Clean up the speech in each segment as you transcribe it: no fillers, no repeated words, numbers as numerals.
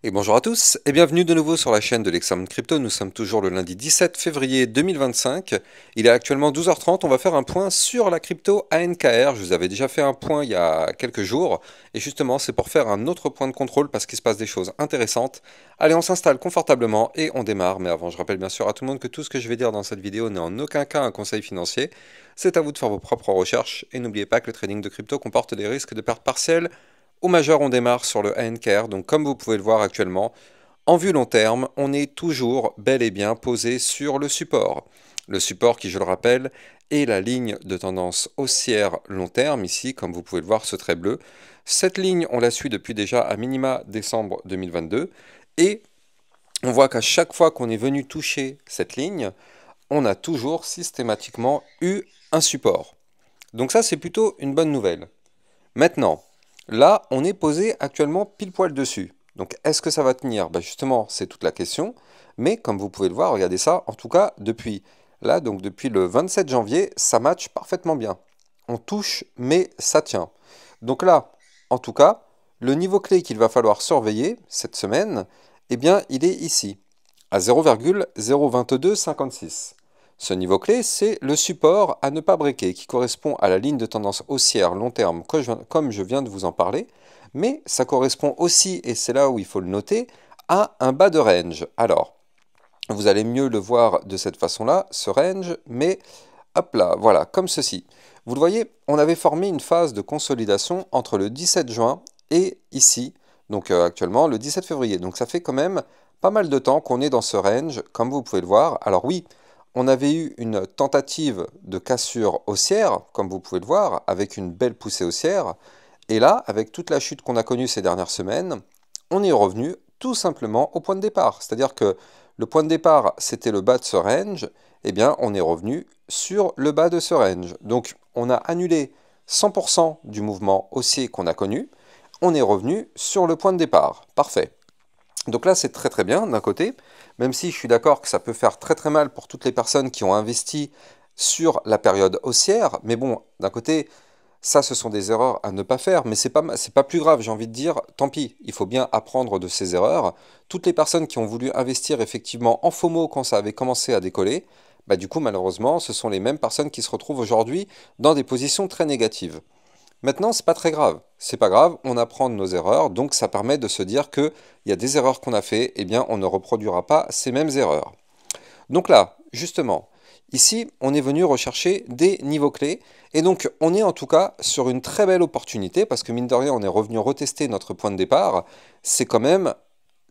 Et bonjour à tous et bienvenue de nouveau sur la chaîne de l'Examen Crypto. Nous sommes toujours le lundi 17 février 2025. Il est actuellement 12h30. On va faire un point sur la crypto ANKR. Je vous avais déjà fait un point il y a quelques jours. Et justement, c'est pour faire un autre point de contrôle parce qu'il se passe des choses intéressantes. Allez, on s'installe confortablement et on démarre. Mais avant, je rappelle bien sûr à tout le monde que tout ce que je vais dire dans cette vidéo n'est en aucun cas un conseil financier. C'est à vous de faire vos propres recherches. Et n'oubliez pas que le trading de crypto comporte des risques de perte partielle au majeur, on démarre sur le ANKR, donc comme vous pouvez le voir actuellement, en vue long terme, on est toujours bel et bien posé sur le support. Le support qui, je le rappelle, est la ligne de tendance haussière long terme, ici, comme vous pouvez le voir, ce trait bleu. Cette ligne, on la suit depuis déjà à minima décembre 2022, et on voit qu'à chaque fois qu'on est venu toucher cette ligne, on a toujours systématiquement eu un support. Donc ça, c'est plutôt une bonne nouvelle. Maintenant, là, on est posé actuellement pile poil dessus. Donc, est-ce que ça va tenir? Justement, c'est toute la question. Mais comme vous pouvez le voir, regardez ça, en tout cas, depuis là, donc depuis le 27 janvier, ça matche parfaitement bien. On touche, mais ça tient. Donc là, en tout cas, le niveau clé qu'il va falloir surveiller cette semaine, eh bien, il est ici, à 0,02256. Ce niveau clé, c'est le support à ne pas breaker, qui correspond à la ligne de tendance haussière long terme, comme je viens de vous en parler, mais ça correspond aussi, et c'est là où il faut le noter, à un bas de range. Alors, vous allez mieux le voir de cette façon-là, ce range, mais hop là, voilà, comme ceci. Vous le voyez, on avait formé une phase de consolidation entre le 17 juin et ici, donc actuellement le 17 février. Donc ça fait quand même pas mal de temps qu'on est dans ce range, comme vous pouvez le voir. Alors oui, on avait eu une tentative de cassure haussière, comme vous pouvez le voir, avec une belle poussée haussière. Et là, avec toute la chute qu'on a connue ces dernières semaines, on est revenu tout simplement au point de départ. C'est-à-dire que le point de départ, c'était le bas de ce range. Eh bien, on est revenu sur le bas de ce range. Donc, on a annulé 100% du mouvement haussier qu'on a connu. On est revenu sur le point de départ. Parfait. Donc là, c'est très très bien d'un côté, même si je suis d'accord que ça peut faire très très mal pour toutes les personnes qui ont investi sur la période haussière. Mais bon, d'un côté, ça, ce sont des erreurs à ne pas faire, mais c'est pas plus grave, j'ai envie de dire, tant pis, il faut bien apprendre de ces erreurs. Toutes les personnes qui ont voulu investir effectivement en FOMO quand ça avait commencé à décoller, du coup, malheureusement, ce sont les mêmes personnes qui se retrouvent aujourd'hui dans des positions très négatives. Maintenant, c'est pas très grave. C'est pas grave, on apprend de nos erreurs, donc ça permet de se dire qu'il y a des erreurs qu'on a fait, eh bien, on ne reproduira pas ces mêmes erreurs. Donc là, justement, ici, on est venu rechercher des niveaux clés. Et donc, on est en tout cas sur une très belle opportunité parce que mine de rien, on est revenu retester notre point de départ. C'est quand même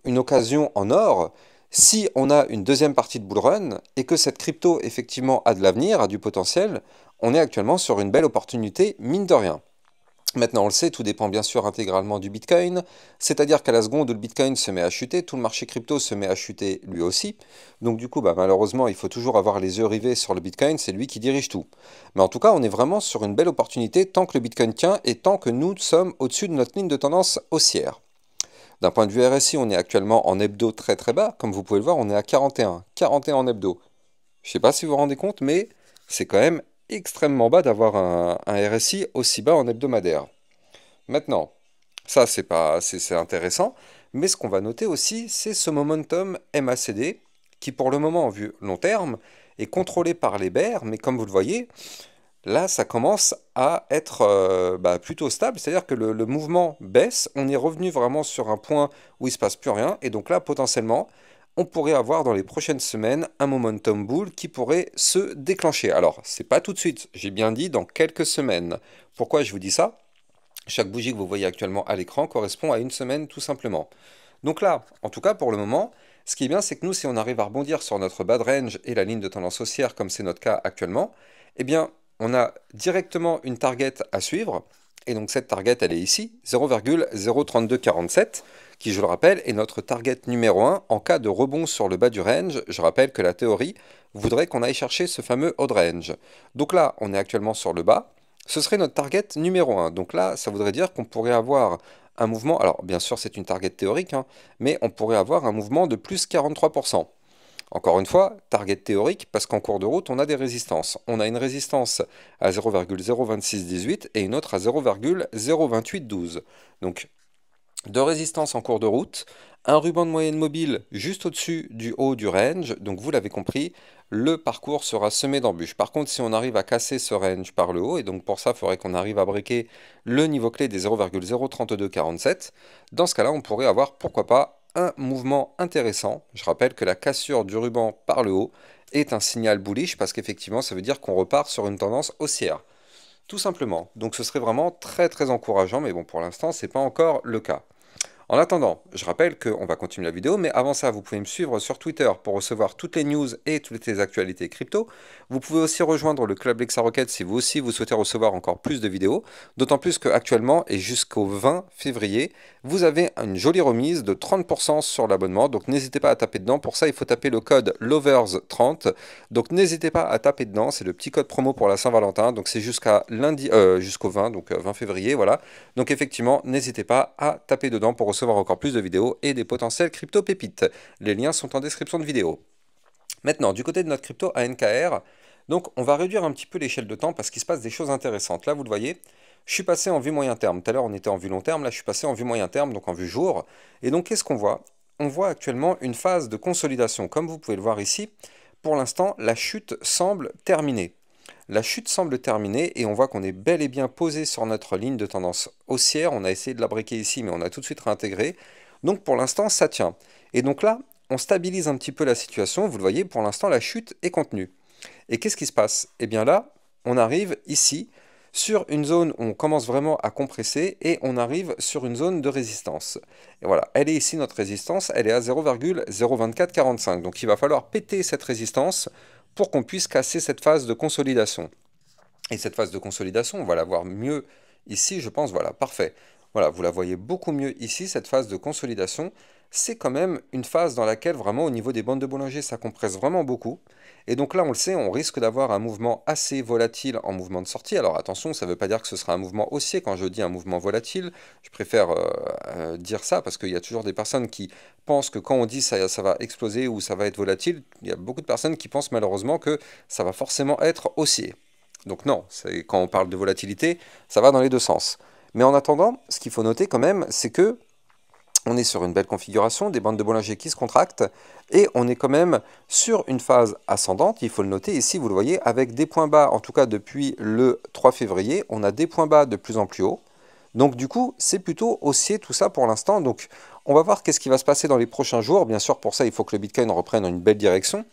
une occasion en or. Si on a une deuxième partie de bull run et que cette crypto, effectivement, a de l'avenir, a du potentiel, on est actuellement sur une belle opportunité, mine de rien. Maintenant, on le sait, tout dépend bien sûr intégralement du Bitcoin, c'est-à-dire qu'à la seconde où le Bitcoin se met à chuter, tout le marché crypto se met à chuter lui aussi. Donc du coup, malheureusement, il faut toujours avoir les yeux rivés sur le Bitcoin, c'est lui qui dirige tout. Mais en tout cas, on est vraiment sur une belle opportunité tant que le Bitcoin tient et tant que nous sommes au-dessus de notre ligne de tendance haussière. D'un point de vue RSI, on est actuellement en hebdo très très bas, comme vous pouvez le voir, on est à 41, 41 en hebdo. Je ne sais pas si vous vous rendez compte, mais c'est quand même extrêmement bas d'avoir un RSI aussi bas en hebdomadaire. Maintenant, ça c'est intéressant, mais ce qu'on va noter aussi, c'est ce momentum MACD qui pour le moment en vue long terme est contrôlé par les bears, mais comme vous le voyez, là ça commence à être plutôt stable, c'est-à-dire que le mouvement baisse, on est revenu vraiment sur un point où il ne se passe plus rien, et donc là potentiellement, on pourrait avoir dans les prochaines semaines un momentum bull qui pourrait se déclencher. Alors, c'est pas tout de suite, j'ai bien dit dans quelques semaines. Pourquoi je vous dis ça? Chaque bougie que vous voyez actuellement à l'écran correspond à une semaine tout simplement. Donc là, en tout cas pour le moment, ce qui est bien, c'est que nous, si on arrive à rebondir sur notre bas de range et la ligne de tendance haussière, comme c'est notre cas actuellement, eh bien, on a directement une target à suivre. Et donc cette target, elle est ici, 0,03247, qui, je le rappelle, est notre target numéro 1 en cas de rebond sur le bas du range. Je rappelle que la théorie voudrait qu'on aille chercher ce fameux haut de range. Donc là, on est actuellement sur le bas. Ce serait notre target numéro 1. Donc là, ça voudrait dire qu'on pourrait avoir un mouvement, alors bien sûr c'est une target théorique, mais on pourrait avoir un mouvement de plus 43%. Encore une fois, target théorique, parce qu'en cours de route, on a des résistances. On a une résistance à 0,02618 et une autre à 0,02812. Donc, deux résistances en cours de route, Un ruban de moyenne mobile juste au-dessus du haut du range, donc vous l'avez compris, le parcours sera semé d'embûches. Par contre, si on arrive à casser ce range par le haut, et donc pour ça, il faudrait qu'on arrive à breaker le niveau clé des 0,03247, dans ce cas-là, on pourrait avoir, pourquoi pas, un mouvement intéressant. Je rappelle que la cassure du ruban par le haut est un signal bullish, parce qu'effectivement, ça veut dire qu'on repart sur une tendance haussière. Tout simplement. Donc ce serait vraiment très très encourageant, mais bon, pour l'instant, ce n'est pas encore le cas. En attendant, je rappelle qu'on va continuer la vidéo, mais avant ça, vous pouvez me suivre sur Twitter pour recevoir toutes les news et toutes les actualités crypto. Vous pouvez aussi rejoindre le Club Lexa Rocket si vous aussi vous souhaitez recevoir encore plus de vidéos. D'autant plus qu'actuellement et jusqu'au 20 février, vous avez une jolie remise de 30% sur l'abonnement. Donc n'hésitez pas à taper dedans. Pour ça, il faut taper le code LOVERS30. Donc n'hésitez pas à taper dedans. C'est le petit code promo pour la Saint-Valentin. Donc c'est jusqu'au 20, donc 20 février, voilà. Donc effectivement, n'hésitez pas à taper dedans pour recevoir encore plus de vidéos et des potentiels crypto pépites. Les liens sont en description de vidéo. Maintenant, du côté de notre crypto ANKR, donc on va réduire un petit peu l'échelle de temps parce qu'il se passe des choses intéressantes. Là, vous le voyez, je suis passé en vue moyen terme. Tout à l'heure, on était en vue long terme. Là, je suis passé en vue moyen terme, donc en vue jour. Et donc, qu'est-ce qu'on voit? On voit actuellement une phase de consolidation. Comme vous pouvez le voir ici, pour l'instant, la chute semble terminée. La chute semble terminée et on voit qu'on est bel et bien posé sur notre ligne de tendance haussière. On a essayé de la breaker ici, mais on a tout de suite réintégré. Donc pour l'instant, ça tient. Et donc là, on stabilise un petit peu la situation. Vous le voyez, pour l'instant, la chute est contenue. Et qu'est-ce qui se passe? Eh bien là, on arrive ici sur une zone où on commence vraiment à compresser et on arrive sur une zone de résistance. Et voilà, elle est ici notre résistance, elle est à 0,02445. Donc il va falloir péter cette résistance pour qu'on puisse casser cette phase de consolidation. Et cette phase de consolidation, on va la voir mieux ici, je pense, voilà, parfait. Voilà, vous la voyez beaucoup mieux ici, cette phase de consolidation. C'est quand même une phase dans laquelle vraiment au niveau des bandes de Bollinger, ça compresse vraiment beaucoup. Et donc là, on le sait, on risque d'avoir un mouvement assez volatile en mouvement de sortie. Alors attention, ça ne veut pas dire que ce sera un mouvement haussier. Quand je dis un mouvement volatile, je préfère dire ça parce qu'il y a toujours des personnes qui pensent que quand on dit ça va exploser ou ça va être volatile, il y a beaucoup de personnes qui pensent malheureusement que ça va forcément être haussier. Donc non, quand on parle de volatilité, ça va dans les deux sens. Mais en attendant, ce qu'il faut noter quand même, c'est que on est sur une belle configuration, des bandes de Bollinger qui se contractent, et on est quand même sur une phase ascendante, il faut le noter ici, vous le voyez, avec des points bas, en tout cas depuis le 3 février, on a des points bas de plus en plus haut. Donc du coup, c'est plutôt haussier tout ça pour l'instant. Donc on va voir qu'est-ce qui va se passer dans les prochains jours. Bien sûr, pour ça, il faut que le Bitcoin reprenne une belle direction.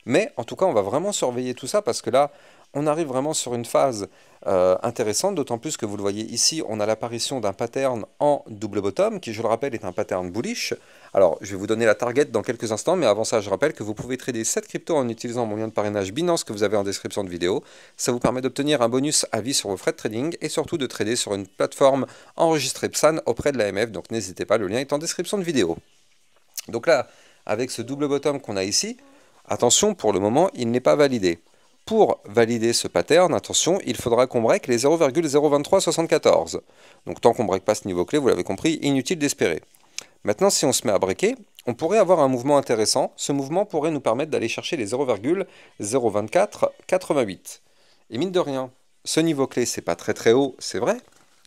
Mais en tout cas, on va vraiment surveiller tout ça parce que là, on arrive vraiment sur une phase intéressante, d'autant plus que vous le voyez ici, on a l'apparition d'un pattern en double bottom, qui je le rappelle est un pattern bullish. Alors, je vais vous donner la target dans quelques instants, mais avant ça, je rappelle que vous pouvez trader 7 cryptos en utilisant mon lien de parrainage Binance que vous avez en description de vidéo. Ça vous permet d'obtenir un bonus à vie sur vos frais de trading et surtout de trader sur une plateforme enregistrée PSAN auprès de l'AMF, donc n'hésitez pas, le lien est en description de vidéo. Donc là, avec ce double bottom qu'on a ici, attention, pour le moment, il n'est pas validé. Pour valider ce pattern, attention, il faudra qu'on break les 0,02374. Donc tant qu'on ne break pas ce niveau clé, vous l'avez compris, inutile d'espérer. Maintenant, si on se met à breaker, on pourrait avoir un mouvement intéressant. Ce mouvement pourrait nous permettre d'aller chercher les 0,02488. Et mine de rien, ce niveau clé, c'est pas très très haut, c'est vrai,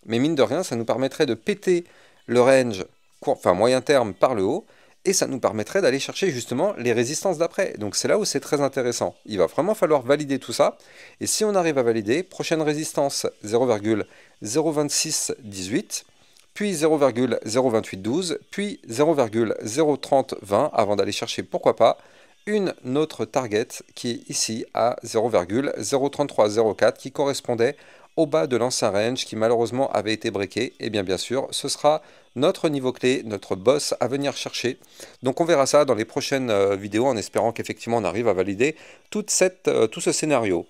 mais mine de rien, ça nous permettrait de péter le range, enfin moyen terme par le haut, et ça nous permettrait d'aller chercher justement les résistances d'après. Donc c'est là où c'est très intéressant. Il va vraiment falloir valider tout ça, et si on arrive à valider, prochaine résistance 0,02618, puis 0,02812, puis 0,03020, avant d'aller chercher, pourquoi pas, une autre target qui est ici à 0,03304, qui correspondait au bas de l'ancien range qui malheureusement avait été breaké. Et bien sûr, ce sera notre niveau clé, notre boss à venir chercher. Donc on verra ça dans les prochaines vidéos en espérant qu'effectivement on arrive à valider tout ce scénario.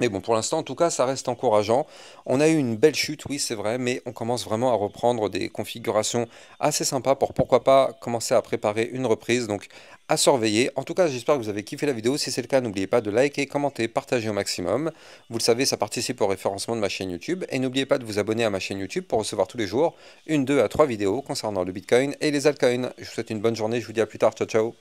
Mais bon, pour l'instant, en tout cas, ça reste encourageant. On a eu une belle chute, oui, c'est vrai, mais on commence vraiment à reprendre des configurations assez sympas pour, pourquoi pas, commencer à préparer une reprise. Donc, à surveiller. En tout cas, j'espère que vous avez kiffé la vidéo. Si c'est le cas, n'oubliez pas de liker, commenter, partager au maximum. Vous le savez, ça participe au référencement de ma chaîne YouTube. Et n'oubliez pas de vous abonner à ma chaîne YouTube pour recevoir tous les jours 1, 2 à 3 vidéos concernant le Bitcoin et les altcoins. Je vous souhaite une bonne journée. Je vous dis à plus tard. Ciao, ciao.